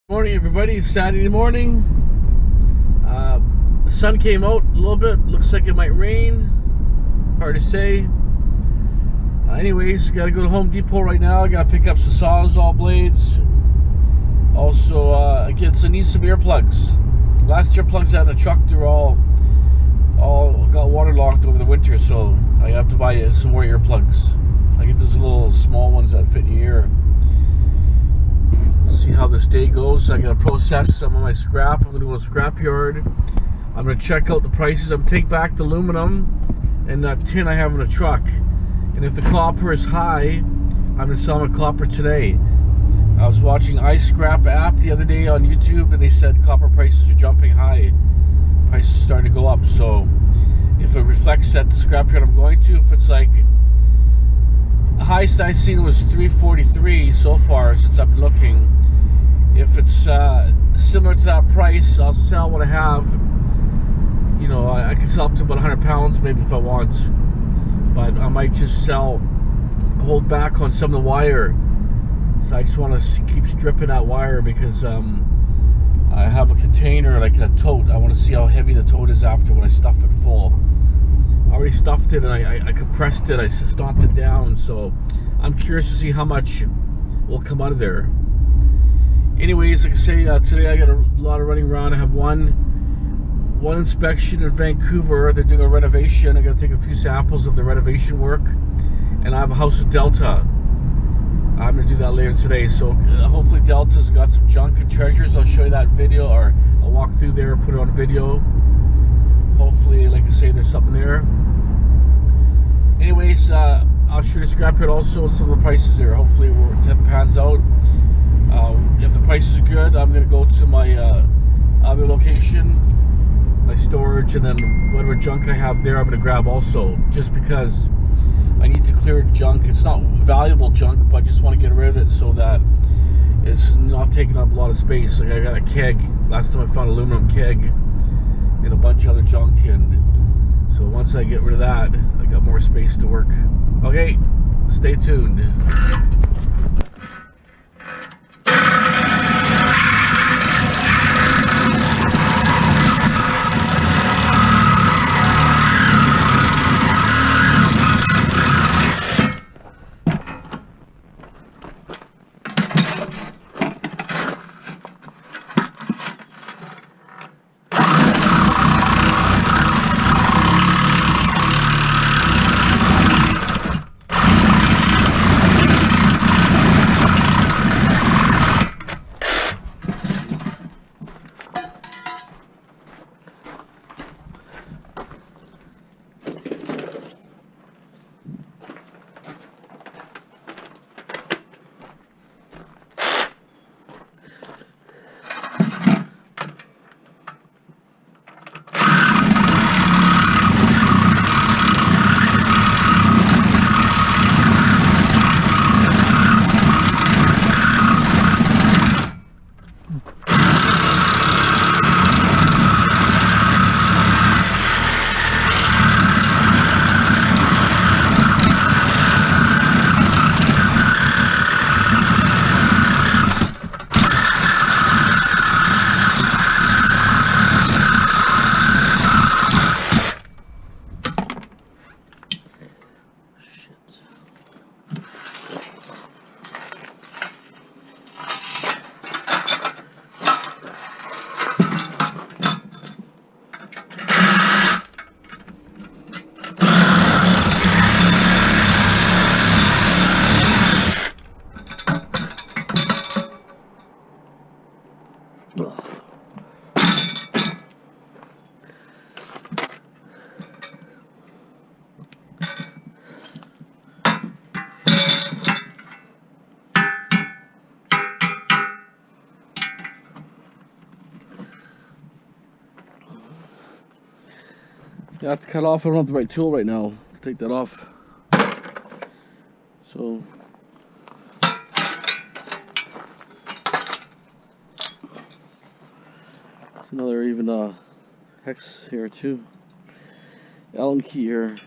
Morning, everybody. Saturday morning. The sun came out a little bit. Looks like it might rain. Hard to say. Anyways, gotta go to Home Depot right now. I gotta pick up some Sawzall blades. Also, I need some earplugs. Last earplugs out in the truck, they're all got waterlogged over the winter, so I have to buy some more earplugs. I get those little small ones that fit in your ear. See how this day goes. I gotta process some of my scrap. I'm gonna go to the scrapyard. I'm gonna check out the prices. I'm gonna take back the aluminum and that tin I have in the truck. And if the copper is high, I'm gonna sell my copper today. I was watching iScrap app the other day on YouTube, and they said copper prices are jumping high. Prices are starting to go up. So if it reflects at the scrapyard I'm going to, if it's like the highest I've seen was 343 so far since I've been looking. If it's similar to that price, I'll sell what I have. You know, I can sell up to about 100 pounds maybe if I want, but I might just hold back on some of the wire. So I just want to keep stripping that wire because I have a container, like a tote. I want to see how heavy the tote is after when I stuff it full. I already stuffed it and I compressed it, I stomped it down, so I'm curious to see how much will come out of there. Anyways, like I say, today I got a lot of running around. I have one inspection in Vancouver. They're doing a renovation. I got to take a few samples of the renovation work, and I have a house in Delta. I'm going to do that later today, so hopefully Delta's got some junk and treasures. I'll show you that video, or I'll walk through there and put it on video. Hopefully, like I say, there's something there. Anyways, I'll show you the scrapyard also and some of the prices there. Hopefully it pans out. If the prices are good, I'm going to go to my other location, my storage, and then whatever junk I have there I'm going to grab also, just because I need to clear junk. It's not valuable junk, but I just want to get rid of it so that it's not taking up a lot of space. Like I got a keg. Last time I found an aluminum keg and a bunch of other junk, and so once I get rid of that, I got more space to work. Okay, stay tuned. I have to cut off. I don't have the right tool right now to take that off. So there's another even hex here too. Allen key here.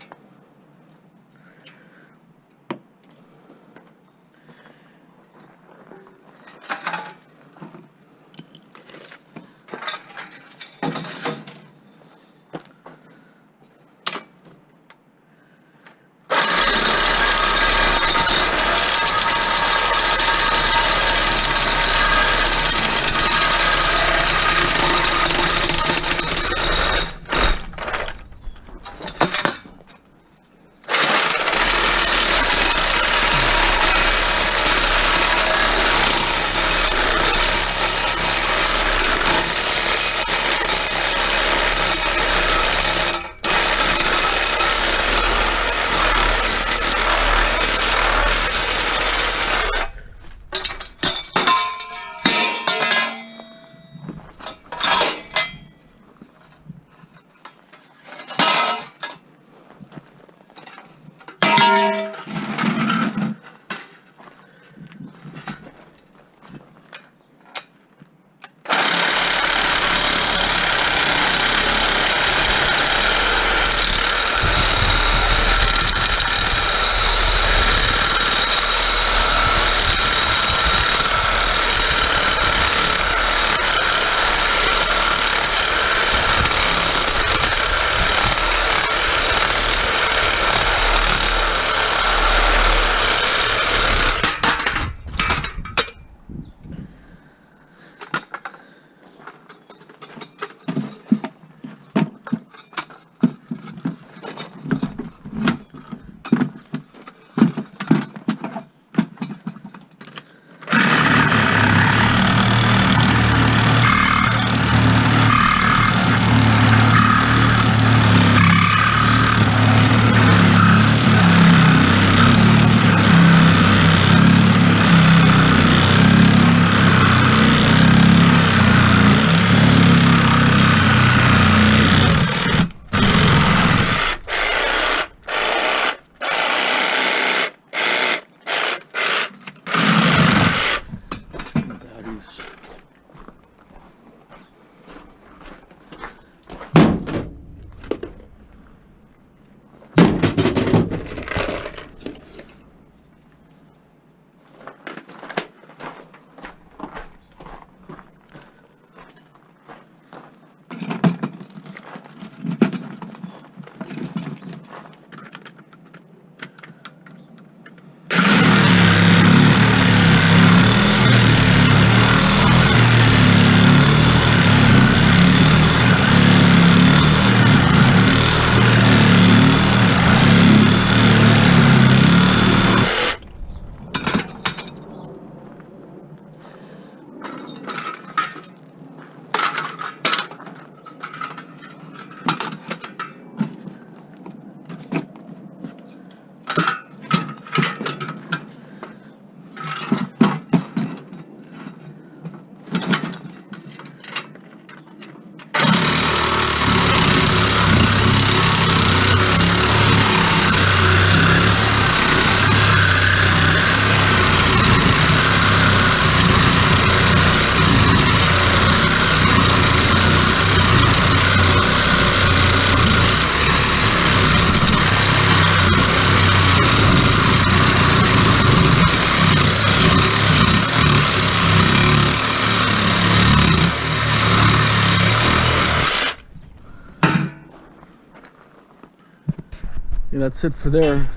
And that's it for there.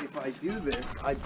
If I do this, I do.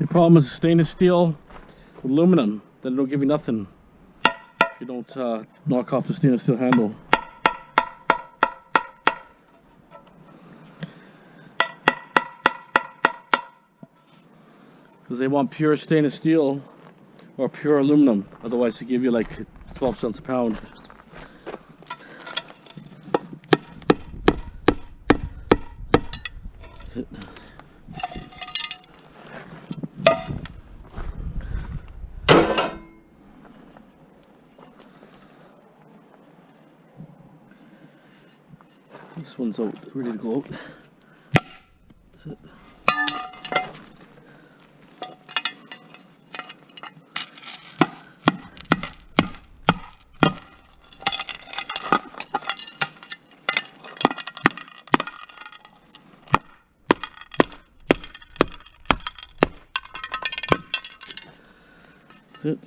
The problem is stainless steel with aluminum, that it'll give you nothing if you don't knock off the stainless steel handle. Because they want pure stainless steel or pure aluminum, otherwise they give you like 12 cents a pound. That's it. This one's out, ready to go out. That's it. That's it.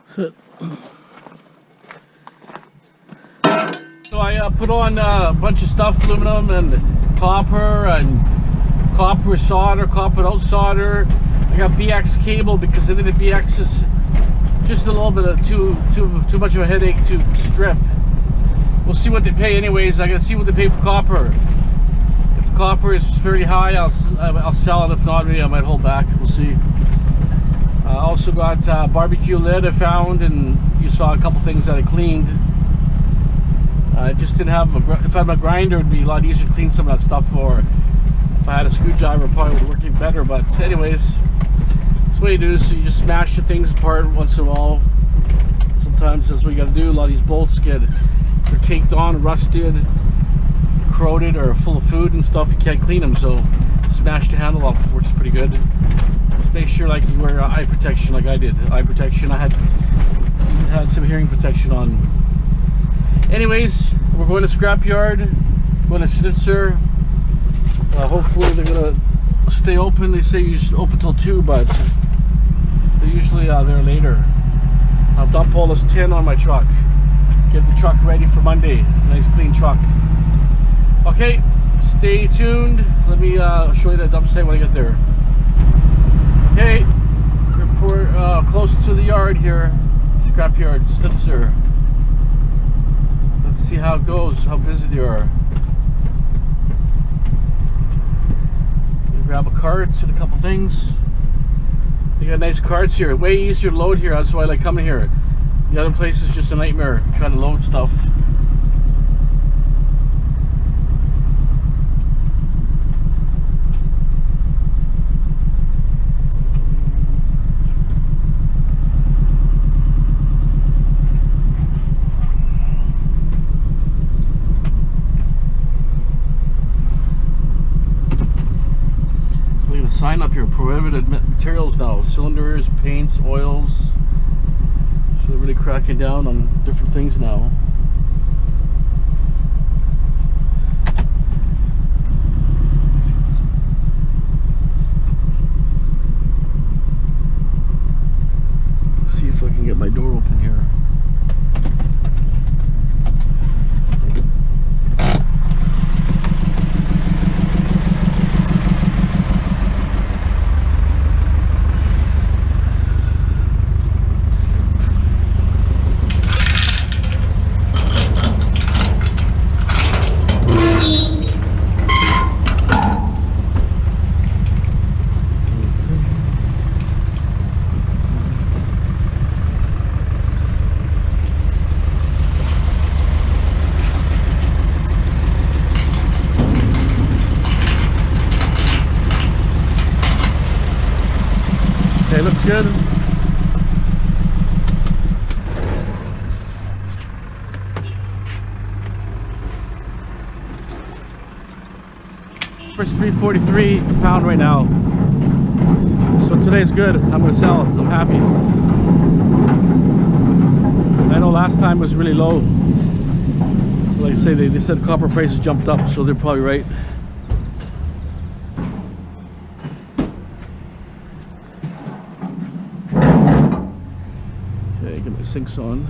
That's it. So I put on a bunch of stuff, aluminum and copper solder, copper without solder. I got BX cable because I think the BX is just a little bit of too much of a headache to strip. We'll see what they pay anyways. I gotta see what they pay for copper. If the copper is fairly high, I'll sell it. If not, maybe I might hold back. We'll see. I also got barbecue lid I found, and you saw a couple things that I cleaned. I just didn't have if I had a grinder, it would be a lot easier to clean some of that stuff, or if I had a screwdriver, it probably would be working better. But anyways, that's what you do. So you just smash the things apart once in a while. Sometimes that's what you got to do. A lot of these bolts they're caked on, rusted, corroded, or full of food and stuff. You can't clean them, so smash the handle off. Works pretty good. Just make sure like you wear eye protection, like I did. Eye protection. I had some hearing protection on. Anyways, we're going to scrapyard. Going to Schnitzer. Hopefully they're gonna stay open. They say you should open till 2, but they're usually there later. I'll dump all this tin on my truck. Get the truck ready for Monday. Nice clean truck. Okay, stay tuned. Let me show you the dump site when I get there. Okay, we're close to the yard here. Scrapyard, Schnitzer. Let's see how it goes, how busy they are. Grab a cart and a couple things. They got nice carts here. Way easier to load here. That's why I like coming here. The other place is just a nightmare trying to load stuff. Sign up here, prohibited materials now, cylinders, paints, oils. So they're really cracking down on different things now. Let's see if I can get my door open here. good. It's $3.43 a pound right now. So today's good. I'm gonna sell it. I'm happy. I know last time was really low. So like I say, they said copper prices jumped up, so they're probably right. Okay, get my sinks on.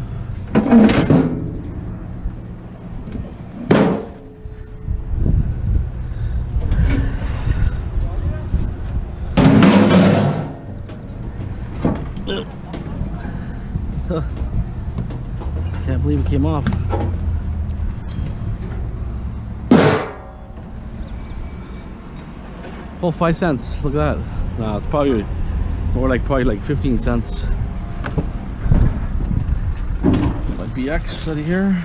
Can't believe it came off. Whole 5 cents. Look at that. Nah, it's probably more like 15 cents. My BX out of here.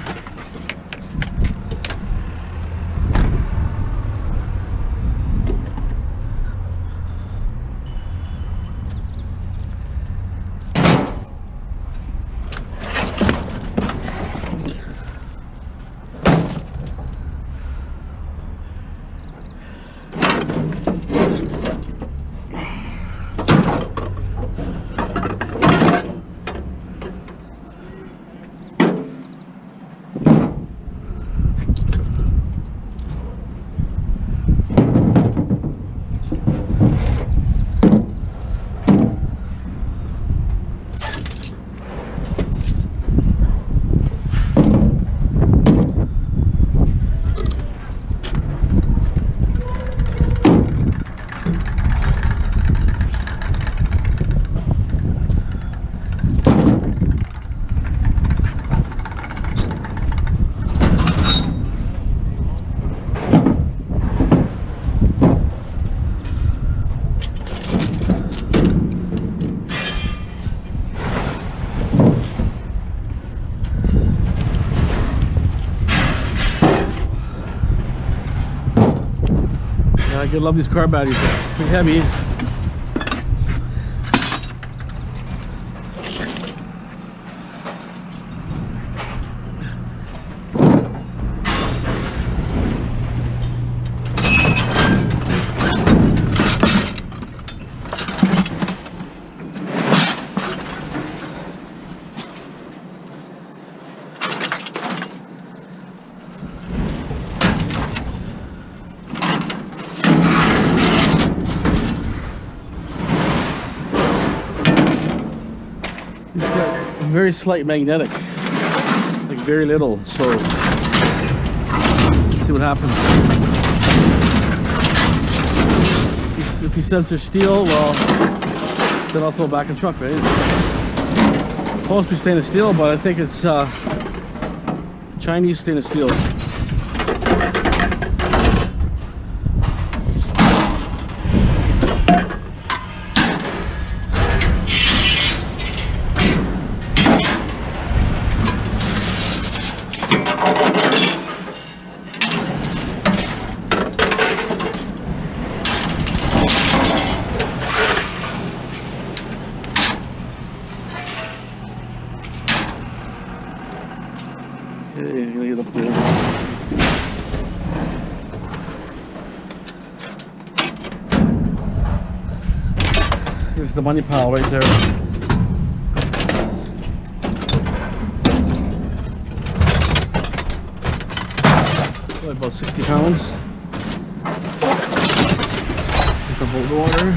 I love these car batteries. Pretty heavy. It's got very slight magnetic, like very little, so let's see what happens. If he says there's steel, well, then I'll throw it back in the truck, right? It's supposed to be stainless steel, but I think it's Chinese stainless steel. Okay, I'm gonna get up there. Here's the money pile right there. Probably about 60 pounds. With a boat of water.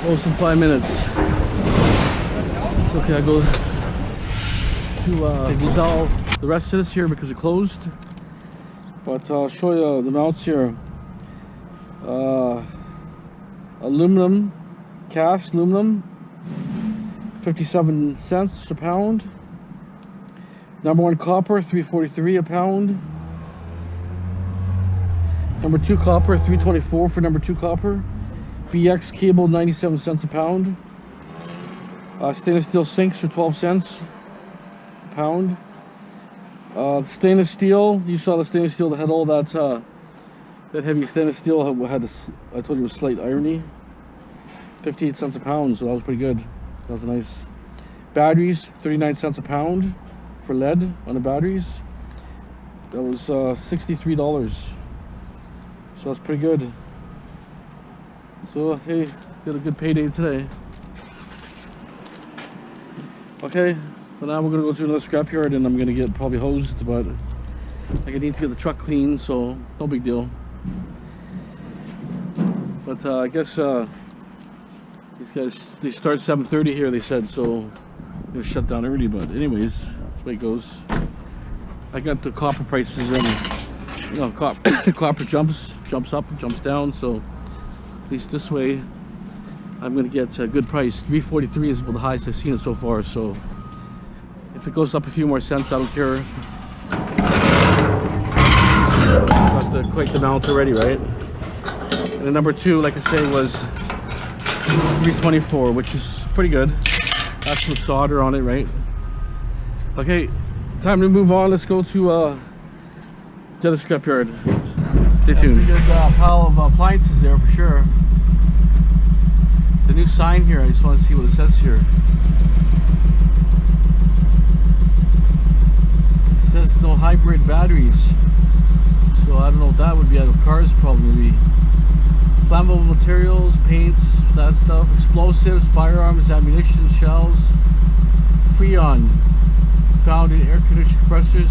Close in 5 minutes. It's okay, I go to sell the rest of this here because it closed. But I'll show you the mounts here. Aluminum, cast aluminum. 57 cents a pound. Number 1 copper, $3.43 a pound. Number 2 copper, $3.24 for number 2 copper. BX cable, 97 cents a pound. Stainless steel sinks for 12 cents a pound. Stainless steel, you saw the stainless steel that had all that that heavy stainless steel had this, I told you it was slate irony. 58 cents a pound, so that was pretty good. That was nice. Batteries, 39 cents a pound for lead on the batteries. That was $63. So that's pretty good. So hey, got a good payday today. Okay, so now we're gonna go to another scrapyard and I'm gonna get probably hosed, but I need to get the truck clean, so no big deal. But I guess these guys, they start 7:30 here, they said, so they'll shut down early. But anyways, that's the way it goes. I got the copper prices in, you know, copper jumps up and jumps down, so at least this way I'm gonna get a good price. $3.43 is about the highest I've seen it so far, so if it goes up a few more cents, I don't care. Got quite the amount already, right? And the number 2, like I say, was $3.24, which is pretty good. That's with solder on it, right? Okay, time to move on. Let's go to the other scrapyard. Stay tuned. That's a good pile of appliances there for sure. There's a new sign here. I just want to see what it says here. It says no hybrid batteries. So I don't know what that would be out of cars, probably. Flammable materials, paints, that stuff, explosives, firearms, ammunition, shells, Freon, found in air conditioning compressors.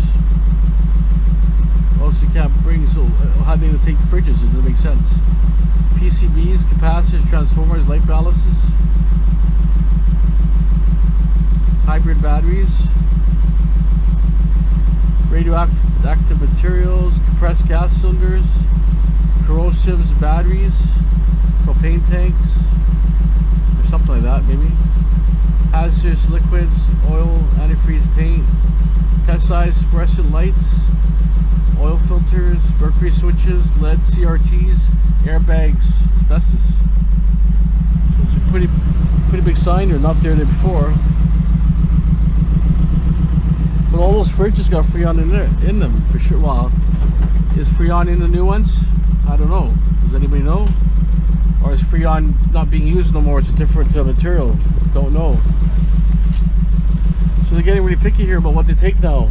Also, you can't bring, so how are they going to take fridges? It doesn't make sense. PCBs, capacitors, transformers, light balances, hybrid batteries, radioactive materials, compressed gas cylinders, corrosives, batteries, propane tanks, or something like that, maybe. Hazardous liquids, oil, antifreeze paint, pesticides, fluorescent lights, oil filters, mercury switches, lead CRTs, airbags, asbestos. So it's a pretty big sign here, not there before. But all those fridges got Freon in them for sure. Well, is Freon in the new ones? I don't know. Does anybody know? Or is Freon not being used no more? It's a different material. Don't know. So they're getting really picky here about what they take now.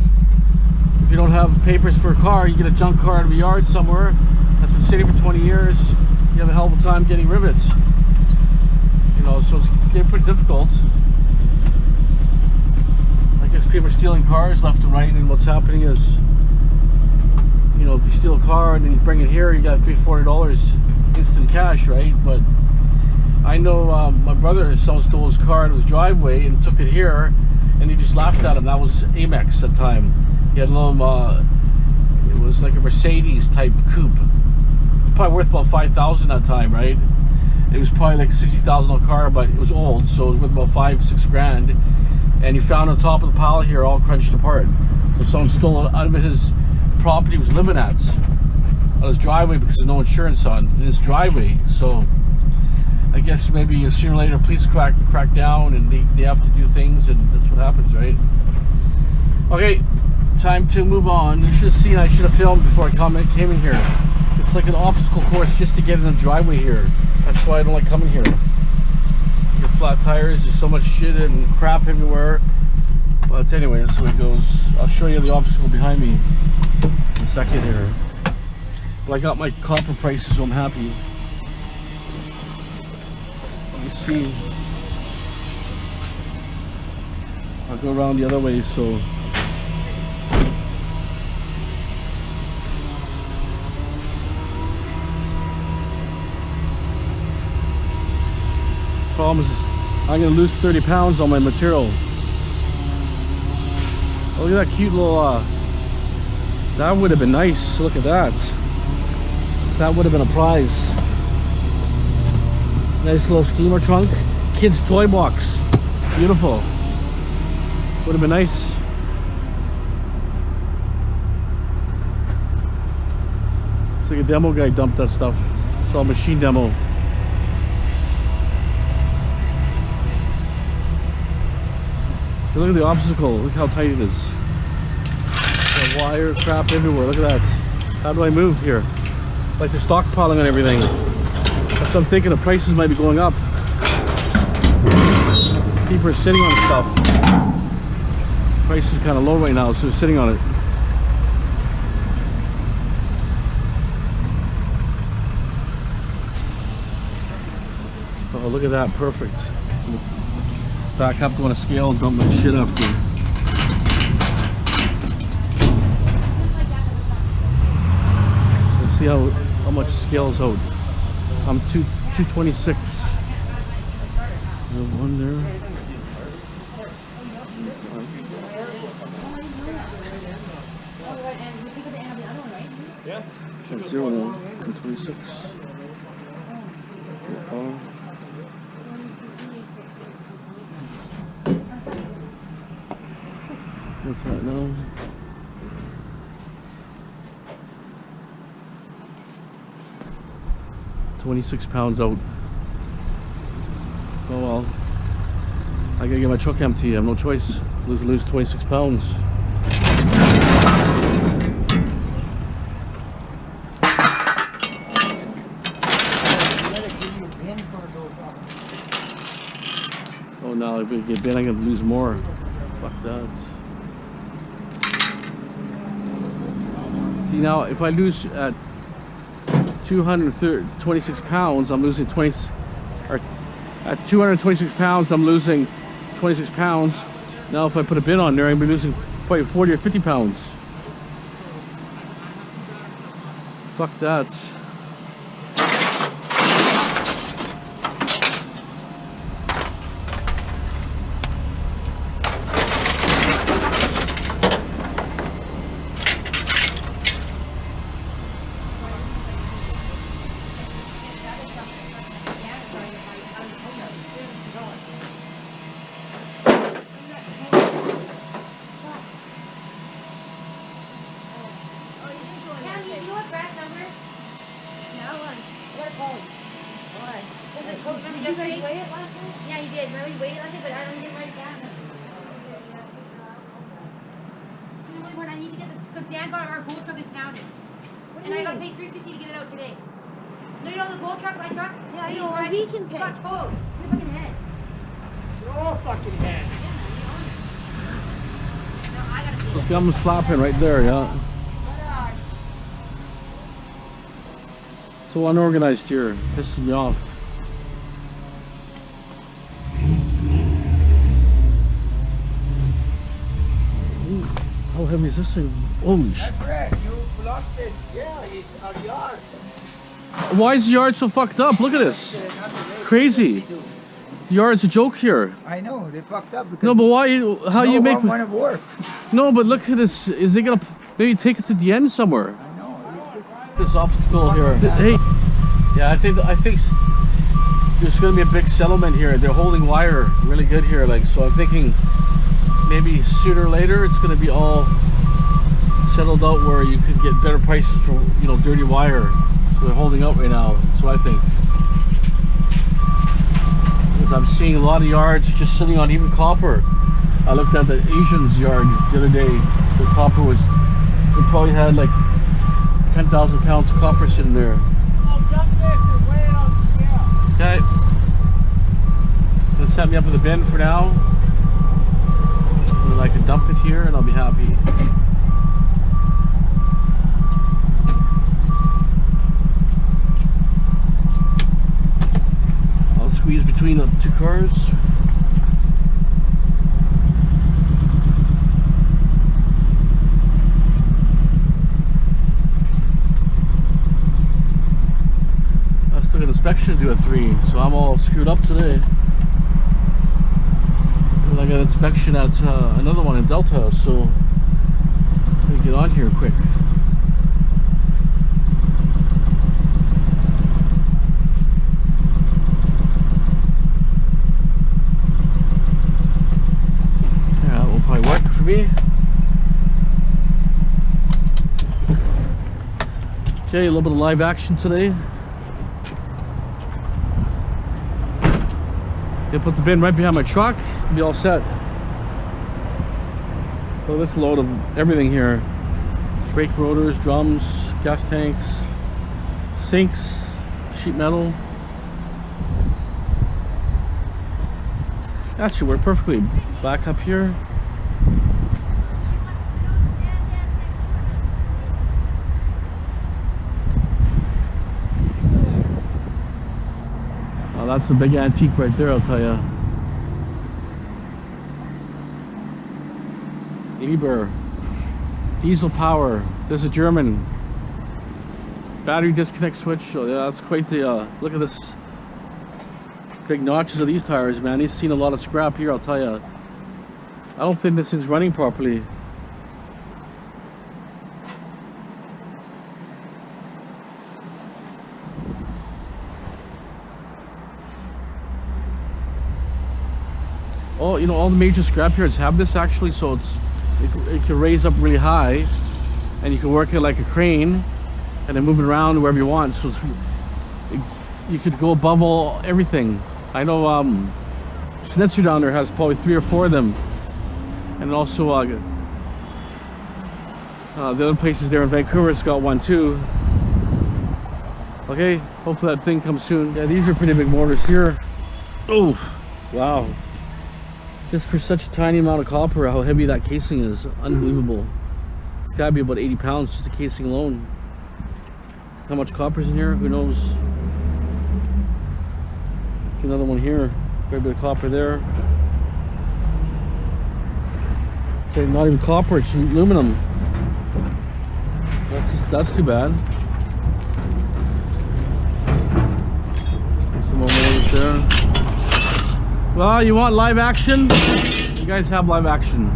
If you don't have papers for a car, you get a junk car out of a yard somewhere that's been sitting for 20 years, you have a hell of a time getting rivets. You know, so it's getting pretty difficult. I guess people are stealing cars left and right, and what's happening is, you know, if you steal a car and then you bring it here, you got $300-$400 instant cash, right? But I know my brother, someone stole his car in his driveway and took it here, and he just laughed at him. That was Amex at the time. He had a little, it was like a Mercedes type coupe. It's probably worth about $5,000 that time, right? It was probably like a $60,000 car, but it was old, so it was worth about $5-6 grand. And he found on top of the pile here, all crunched apart. So someone stole it out of his property he was living at, on his driveway, because there's no insurance on his driveway. So I guess maybe sooner or later police crack down, and they have to do things, and that's what happens, right? Okay, time to move on. You should have seen, I should have filmed before I came in here. It's like an obstacle course just to get in the driveway here. That's why I don't like coming here. You get flat tires, there's so much shit and crap everywhere. But anyway, that's the way it goes. I'll show you the obstacle behind me in a second here. But I got my copper prices, so I'm happy. Let me see. I'll go around the other way, so. Problem is, I'm gonna lose 30 pounds on my material. Oh, look at that cute little, that would have been nice. Look at that. That would have been a prize. Nice little steamer trunk. Kids toy box. Beautiful. Would have been nice. It's like a demo guy dumped that stuff. It's all machine demo. So look at the obstacle. Look how tight it is. The wire crap everywhere. Look at that. How do I move here? Like the stockpiling and everything. That's what I'm thinking. The prices might be going up. People are sitting on stuff. Price is kind of low right now, so they're sitting on it. Oh, look at that, perfect. Back up, go on a scale, dump my shit after. Let's see how much the scale's out. I'm 226. One there. Yeah. Check 0 now. 226. What's that now? £26 out. Oh well. I gotta get my truck empty. I have no choice. Lose £26. Oh, now if we get bin, I'm gonna lose more. Fuck that. See, now if I lose at 226 pounds, I'm losing 20. Or at 226 pounds, I'm losing 26 pounds. Now if I put a bin on there, I'm gonna be losing probably 40 or 50 pounds. Fuck that. Did you guys weigh it last night? Yeah, you did. Remember you weighed it last night, but I didn't write it down. You know what? I need to get the, because Dan got our gold truck and pounded. And I got to pay $350 to get it out today. No, you know the gold truck, my truck? Yeah, I know. He can pay. It got towed. Your fucking head. You're all fucking head. No, I got to pay. Those gums flapping right there, yeah. So unorganized here. Pisses me off. Ooh, how heavy is this thing? Holy shit. Fred, you blocked the scale in our yard. Why is the yard so fucked up? Look at this. Crazy. The yard's a joke here. I know, they fucked up because No, but why? How you make? want to work. No, but look at this. Is they gonna maybe take it to the end somewhere? I know, it's just... This obstacle here. Hey, yeah, I think there's gonna be a big settlement here. They're holding wire really good here, like, so I'm thinking maybe sooner or later it's gonna be all settled out where you could get better prices for, you know, dirty wire. So they're holding out right now. That's what I think. Because I'm seeing a lot of yards just sitting on even copper. I looked at the Asians' yard the other day. The copper was, they probably had like 10,000 pounds of copper sitting there. I'll dump this and weigh it on the scale. Okay. So set me up with a bin for now. And then I can dump it here and I'll be happy. I'll squeeze between the two cars. Took an inspection to do a 3, so I'm all screwed up today. And I got an inspection at another one in Delta, so let me get on here quick. Okay, a little bit of live action today. They put the bin right behind my truck, be all set. So this load of everything here. Brake rotors, drums, gas tanks, sinks, sheet metal. That should work perfectly. Back up here. Oh, that's a big antique right there, I'll tell you. Eber. Diesel power. This is a German. Battery disconnect switch. Oh, yeah, that's quite the look at this. Big notches of these tires, man. He's seen a lot of scrap here, I'll tell you. I don't think this thing's running properly. Oh, you know, all the major scrapyards have this actually, so it can raise up really high, and you can work it like a crane, and then move it around wherever you want. So you could go above everything. I know Schnitzer down there has probably 3 or 4 of them, and also the other places there in Vancouver's got one too. Okay, hopefully that thing comes soon. Yeah, these are pretty big motors here. Oh, wow. Just for such a tiny amount of copper, how heavy that casing is. Unbelievable. It's gotta be about 80 pounds, just the casing alone. How much copper's in here? Who knows? Another one here. Quite a bit of copper there. Okay, not even copper, it's aluminum. That's too bad. Some more motors there. Well, you want live action? You guys have live action.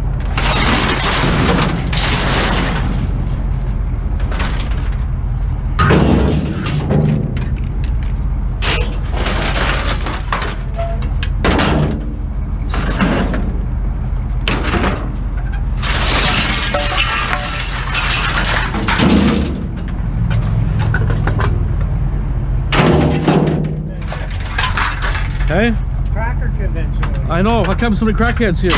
Hey? Cracker convention. I know, how come so many crackheads here?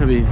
Heavy.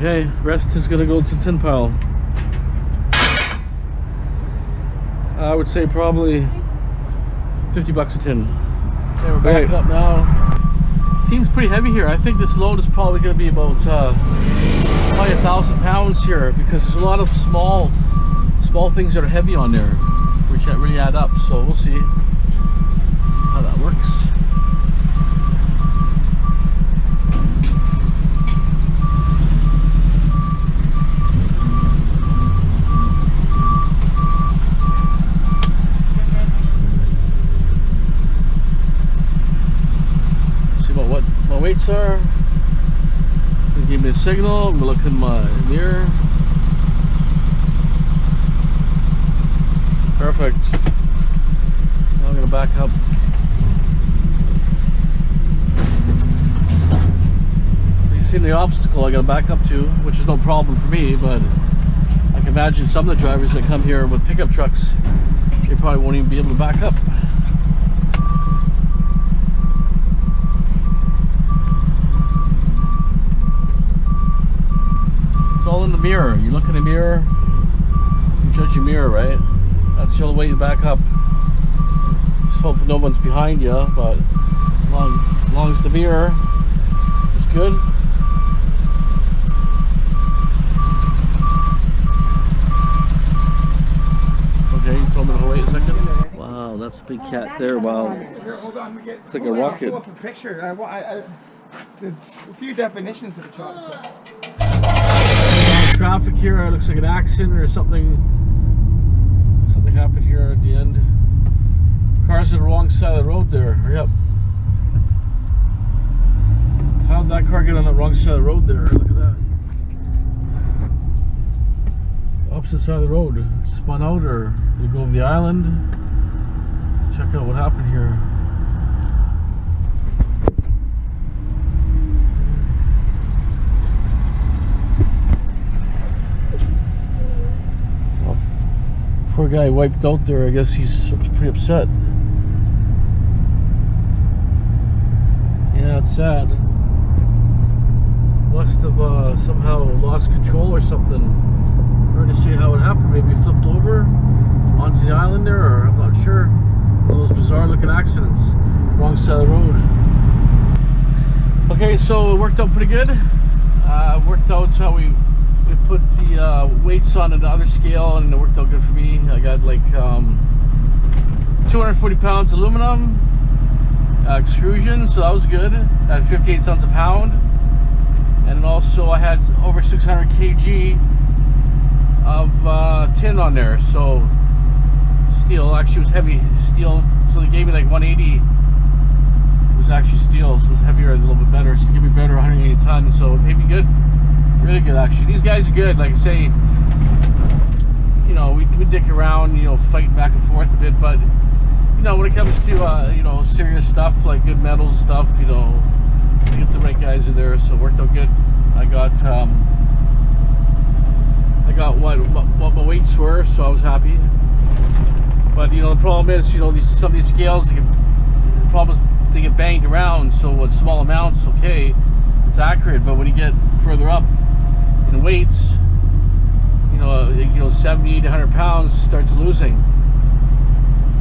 Okay, rest is gonna go to tin pile. I would say probably 50 bucks a tin. Okay, we're backing up now. Seems pretty heavy here. I think this load is probably gonna be about probably 1,000 pounds here, because there's a lot of small things that are heavy on there, which really add up. So we'll see how that works. See about what my weights are. They gave me a signal. I'm gonna look in my mirror. Perfect. Now I'm gonna back up. You see the obstacle I gotta back up to, which is no problem for me, but I can imagine some of the drivers that come here with pickup trucks, they probably won't even be able to back up. It's all in the mirror. You look in the mirror, you judge your mirror, right? That's the only way to back up. Just hope no one's behind you, but as long as the mirror is good. Okay, you told me to wait a second. Wow, that's a big cat there. Wow. Here, hold on, we get. It's like a rocket. I'll pull up a picture. There's a few definitions of the truck. Traffic here. It looks like an accident or something. Something happened here at the end. Car's on the wrong side of the road there. Hurry up. How did that car get on the wrong side of the road there? Look at that. Opposite side of the road. Spun out, or did it go over the island? Check out what happened here. Poor guy wiped out there. I guess he's pretty upset. Yeah, it's sad. Must have somehow lost control or something. Hard to see how it happened. Maybe he flipped over onto the island there, or I'm not sure. One of those bizarre looking accidents. Wrong side of the road. Okay, so it worked out pretty good. Worked out how we put the weights on another scale, and it worked out good for me. I got like 240 pounds aluminum extrusion, so that was good at 58 cents a pound. And then also I had over 600 kg of tin on there, so steel. Actually it was heavy steel, so they gave me like 180. It was actually steel, so it was heavier, a little bit better, so they gave me better 180 tons, so it made me good. Really good, actually. These guys are good. Like I say, you know, we dick around, you know, fighting back and forth a bit, but you know, when it comes to you know, serious stuff like good metals stuff, you know, you get the right guys in there, so it worked out good. I got what my weights were, so I was happy. But you know, the problem is, you know, some of these scales, the problem is they get banged around. So with small amounts, okay, it's accurate, but when you get further up in weights, you know, 70 to 100 pounds starts losing,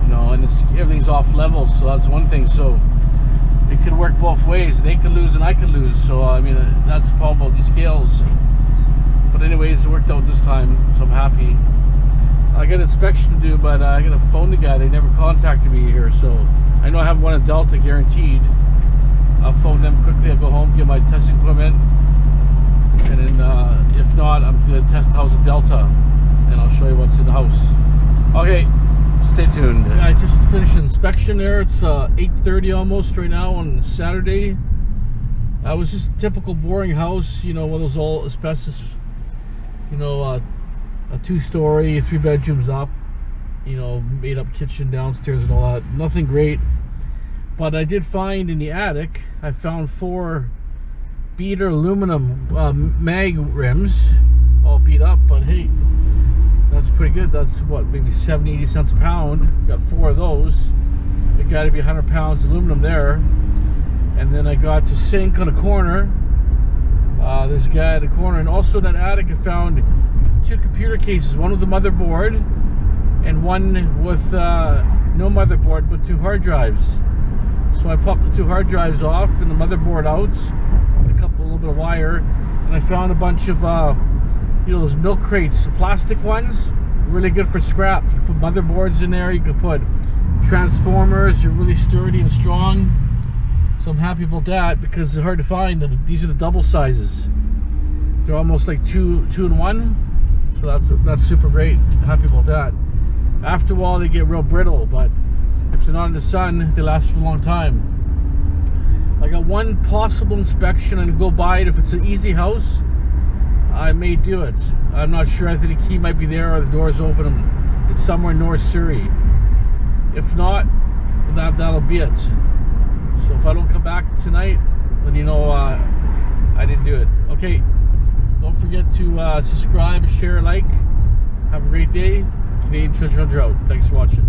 you know, and everything's off level. So that's one thing. So it could work both ways. They could lose and I could lose. So I mean, that's the problem about these scales. But anyways, it worked out this time, so I'm happy. I got an inspection to do, but I got to phone the guy. They never contacted me here, so I know I have one at Delta guaranteed. I'll phone them quickly. I'll go home, get my testing equipment, and then if not, I'm going to test the house at Delta, and I'll show you what's in the house. Okay, stay tuned. I just finished inspection there. It's 8:30 almost right now on Saturday. I was just a typical boring house, you know, one of those old asbestos, you know, a 2-story, 3 bedrooms up, you know, made up kitchen downstairs and all that. Nothing great. But I did find in the attic, I found 4 beater aluminum mag rims, all beat up, but hey, that's pretty good. That's what, maybe 70, 80 cents a pound. Got 4 of those. It got to be 100 pounds aluminum there. And then I got the sink on the corner, There's a guy at the corner, and also in that attic I found 2 computer cases, one with a motherboard and one with no motherboard but 2 hard drives. So I popped the 2 hard drives off and the motherboard out, a little bit of wire, and I found a bunch of you know, those milk crates, the plastic ones, really good for scrap. You can put motherboards in there, you can put transformers, they're really sturdy and strong. So I'm happy about that because it's hard to find. These are the double sizes. They're almost like two in one. So that's super great. Happy about that. After a while they get real brittle, but if they're not in the sun, they last for a long time. I got one possible inspection and go by it. If it's an easy house, I may do it. I'm not sure. I think the key might be there or the door's open. It's somewhere in North Surrey. If not, that'll be it. So if I don't come back tonight, then you know I didn't do it. Okay, don't forget to subscribe, share, like. Have a great day. Canadian Treasure Hunter out. Thanks for watching.